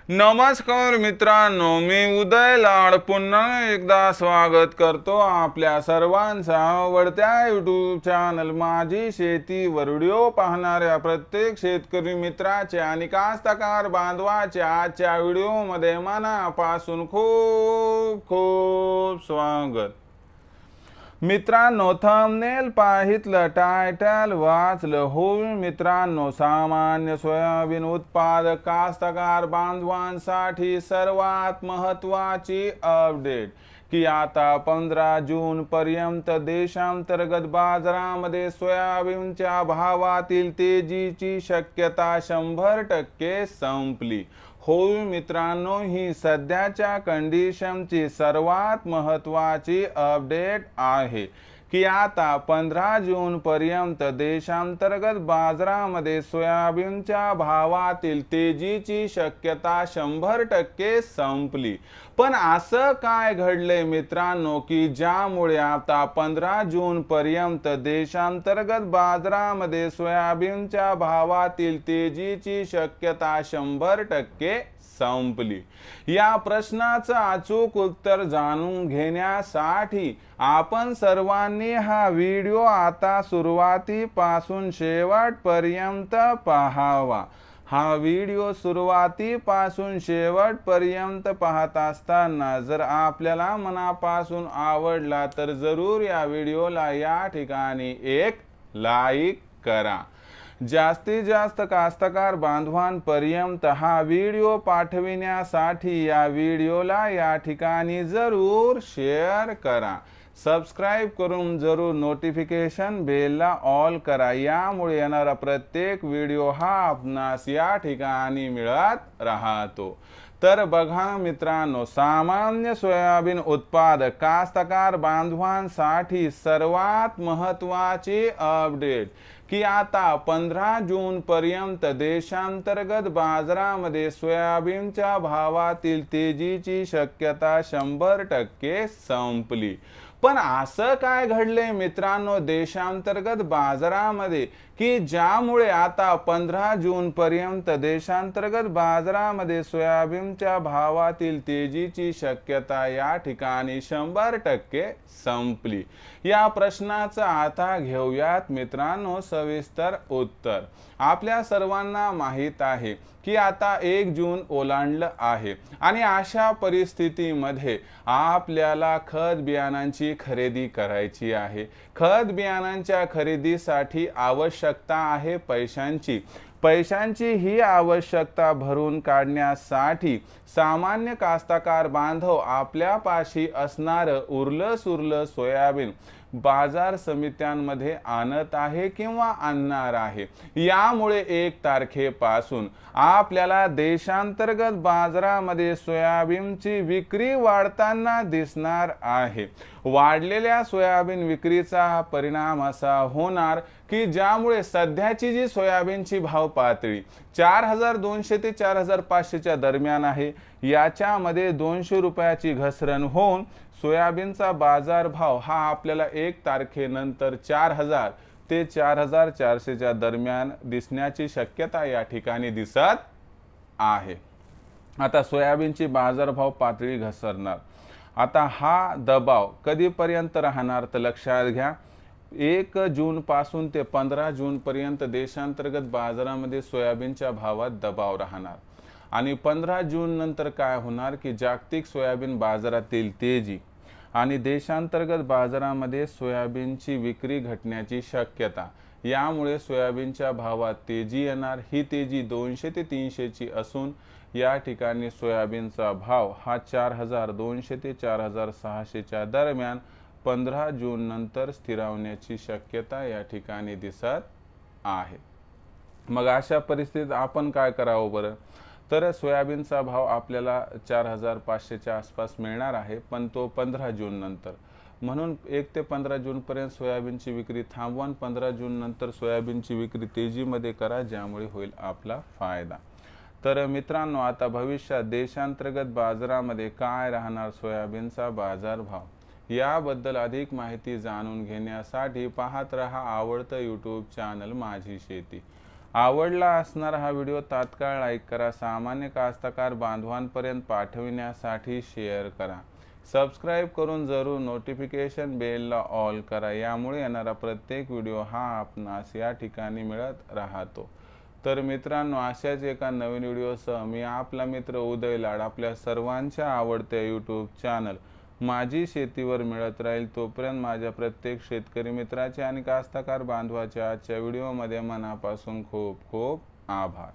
नमस्कार मित्रांनो, मी उदय लाड पुन्हा एकदा स्वागत करतो आपल्या सर्वांचा आवडत्या यूट्यूब चॅनल माझी शेती वर व्हिडिओ पाहणाऱ्या प्रत्येक शेतकरी मित्राचे आणि कास्तकार बांधवाचे आजच्या व्हिडिओमध्ये मनापासून खूप खूप स्वागत। मित्रांनो, थंबनेल पाहितलं, टायटल वाचलं होईल मित्रांनो, सामान्य सोयाबीन उत्पादक कास्तकार बांधवांसाठी सर्वात महत्त्वाची अपडेट की आता 15 जून पर्यंत देशांतर्गत बाजारामध्ये सोयाबीनच्या भावातील तेजीची शक्यता 100% संपली। होय मित्रांनो, ही सध्याच्या कंडिशनची सर्वात महत्त्वाची अपडेट आहे की आता 15 जून पर्यंत देशांतर्गत बाजारामध्ये सोयाबीनच्या भावातील तेजीची शक्यता 100% संपली। पण असं काय घडले मित्रांनो की ज्यामुळे आता 15 जून पर्यंत देशांतर्गत बाजारामध्ये सोयाबीनच्या भावातील तेजीची शक्यता 100% संपली? या प्रश्नाचं अचूक उत्तर जाणून घेण्यासाठी आपण सर्वांनी हा व्हिडिओ आता सुरुवातीपासून शेवटपर्यंत पाहावा। हा व्हिडिओ सुरुवातीपासून शेवटपर्यंत पाहत असताना जर आपल्याला मनापासून आवडला तर जरूर या व्हिडिओला या ठिकाणी एक लाईक करा। जास्तीत जास्त कास्तकार बांधवांपर्यंत हा व्हिडिओ पाठविण्यासाठी या व्हिडिओला या ठिकाणी जरूर शेअर करा। सबस्क्राइब करून जरूर नोटिफिकेशन बेलला ऑल करा, यामुळे येणारा प्रत्येक व्हिडिओ हा आपणास या ठिकाणी मिळत राहतो। तर बघा मित्रांनो, सामान्य सोयाबीन उत्पादक कास्तकार बांधवांसाठी सर्वात महत्त्वाची अपडेट की आता 15 जून पर्यंत देशांतर्गत बाजारामध्ये सोयाबीनच्या भावातील तेजीची शक्यता 100% संपली। पण असं काय घडले मित्रांनो देशांतर्गत बाजारामध्ये की ज्यामुळे आता 15 जून पर्यंत देशांतर्गत बाजारामध्ये सोयाबीनच्या भावातील तेजीची शक्यता या ठिकाणी 100% संपली? या प्रश्नाचं आता घेऊयात मित्रांनो सविस्तर उत्तर। आपल्या सर्वांना माहित आहे की आता 1 जून ओलांडलं आहे आणि अशा परिस्थितीमध्ये आपल्याला खत बियाणांची खरेदी करायची आहे। खत बियाणांच्या खरेदीसाठी आवश्यकता आहे पैशांची ही आवश्यकता भरून काढण्यासाठी सामान्य कास्तकार बांधव आपल्यापाशी असणारं उरलं सुरलं सोयाबीन बाजार समित्यांमध्ये आणत आहे किंवा आणणार आहे। यामुळे 1 तारखेपासून आपल्याला देशांतर्गत बाजारामध्ये सोयाबीनची विक्री वाढताना दिसणार आहे। वाढलेल्या सोयाबीन विक्रीचा परिणाम असा होणार की ज्यामुळे सध्याची जी सोयाबीनची भाव पातळी 4200 ते 4500 च्या दरम्यान आहे, याच्यामध्ये 200 रुपयाची घसरण होऊन सोयाबीनचा बाजार भाव हा आपल्याला 1 तारखेनंतर 4000 ते 4400 च्या दरम्यान दिसण्याची शक्यता या ठिकाणी दिसत आहे। आता सोयाबीनची बाजारभाव पातळी घसरणार। आता हा दबाव कधीपर्यंत राहणार तर लक्षात घ्या, 1 जून पासून ते 15 जून पर्यंत देशांतर्गत बाजारामध्ये सोयाबीनच्या भावात दबाव राहणार आणि 15 जून नंतर काय होणार की जागतिक सोयाबीन बाजारातील तेजी आणि देशांतर्गत बाजारामध्ये सोयाबीनची विक्री घटण्याची शक्यता, यामुळे सोयाबीनच्या भावात तेजी येणार। ही तेजी 200 ते 300 ची असून या ठिकाणी सोयाबीनचा भाव हा 4200 ते 4600 च्या दरम्यान 15 जून नंतर स्थिरावण्याची शक्यता या ठिकाणी दिसत आहे। मग अशा परिस्थितीत आपण काय करावं बरं? तर सोयाबीनचा भाव आपल्याला 4500 च्या आसपास मिळणार आहे, पण तो 15 जून नंतर, म्हणून 1 ते 15 जून पर्यंत सोयाबीनची विक्री थांबवा। 15 जून नंतर सोयाबीनची विक्री तेजीमध्ये करा, ज्यामुळे होईल आपला फायदा। तर मित्रांनो, आता भविष्यात देशांतर्गत बाजारामध्ये काय राहणार सोयाबीनचा बाजारभाव, याबद्दल अधिक माहिती जाणून घेण्यासाठी पाहत रहा आवडतं यूट्यूब चॅनल माझी शेती। आवडला असणारा हा व्हिडिओ तात्काळ लाईक करा, सामान्य कास्तकार बांधवांपर्यंत पाठविण्यासाठी शेअर करा, सबस्क्राईब करून जरूर नोटिफिकेशन बेलला ऑल करा। यामुळे येणारा प्रत्येक व्हिडिओ हा आपणास या ठिकाणी मिळत राहतो। तर मित्रांनो, अशाच एका नवीन व्हिडिओसह मी आपला मित्र उदय लाड आपल्या सर्वांच्या आवडत्या यूट्यूब चॅनल माझी शेतीवर मिळत राहील। तोपर्यंत माझ्या प्रत्येक शेतकरी मित्राचे आणि कास्तकार बांधवाच्या आजच्या व्हिडिओमध्ये मनापासून खूप खूप आभार।